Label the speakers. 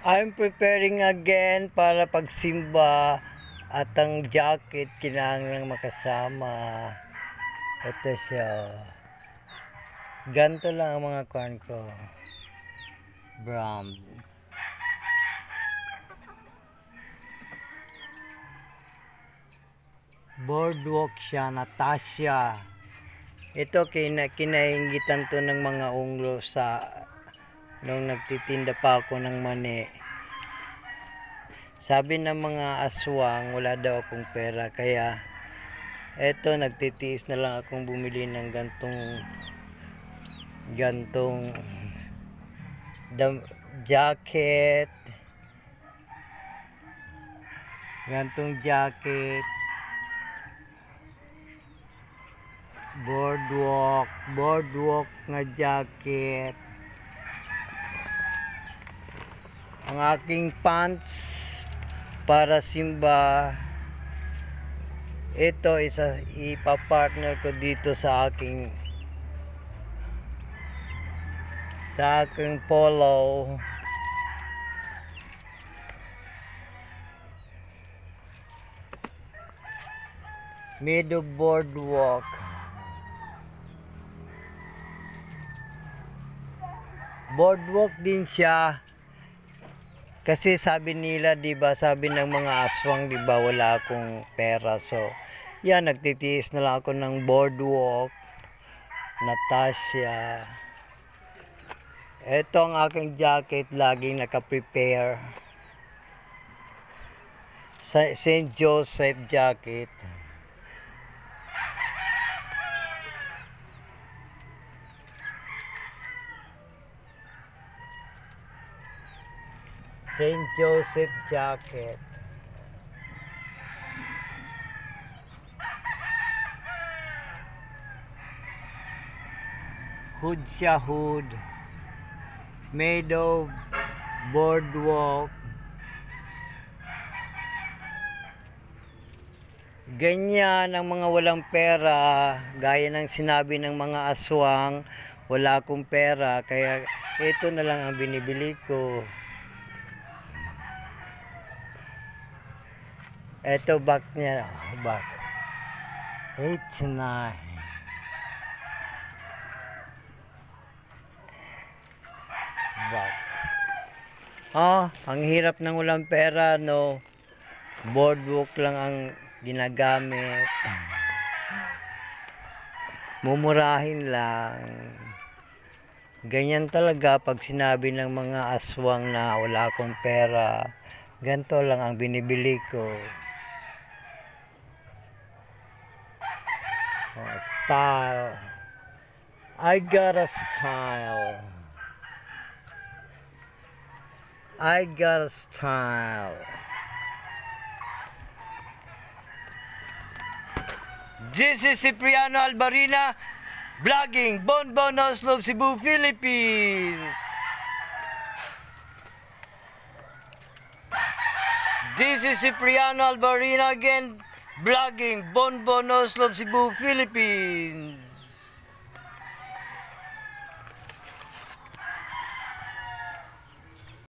Speaker 1: I'm preparing again para pagsimba at ang jacket kailangan makasama. Ito siya. Ganto lang ang mga kuwan ko. Brown. Boardwalk siya, Natasha. Ito kinaingitan to ng mga unglo sa nung nagtitinda pa ako ng mani. Sabi ng mga aswang wala daw akong pera, kaya eto nagtitiis na lang akong bumili ng gantong jacket, boardwalk nga jacket, ang aking pants para simba. Ito ipapartner ko dito sa aking polo. Meadow boardwalk. Boardwalk din siya. Kasi sabi nila, 'di ba, sabi ng mga aswang, 'di ba, wala akong pera. So, yan, nagtitiis na lang ako ng boardwalk, Natasha. Ito ang aking jacket, laging naka-prepare. St. Joseph jacket. St. Joseph jacket. Hood siya, hood. Meadow boardwalk. Ganyan ang mga walang pera, gaya ng sinabi ng mga aswang, wala akong pera, kaya ito na lang ang binibili ko. Ito back niya, back. 8-9. Back. Ang hirap ng walang pera, no? Boardwalk lang ang ginagamit. Mumurahin lang. Ganyan talaga pag sinabi ng mga aswang na wala akong pera. Ganito lang ang binibili ko. Style. I got a style. I got a style. This is Cipriano Albarina, vlogging Bonbon Oslo, Cebu, Philippines. This is Cipriano Albarina again, vlogging Bonbon Oslo, Cebu, Philippines.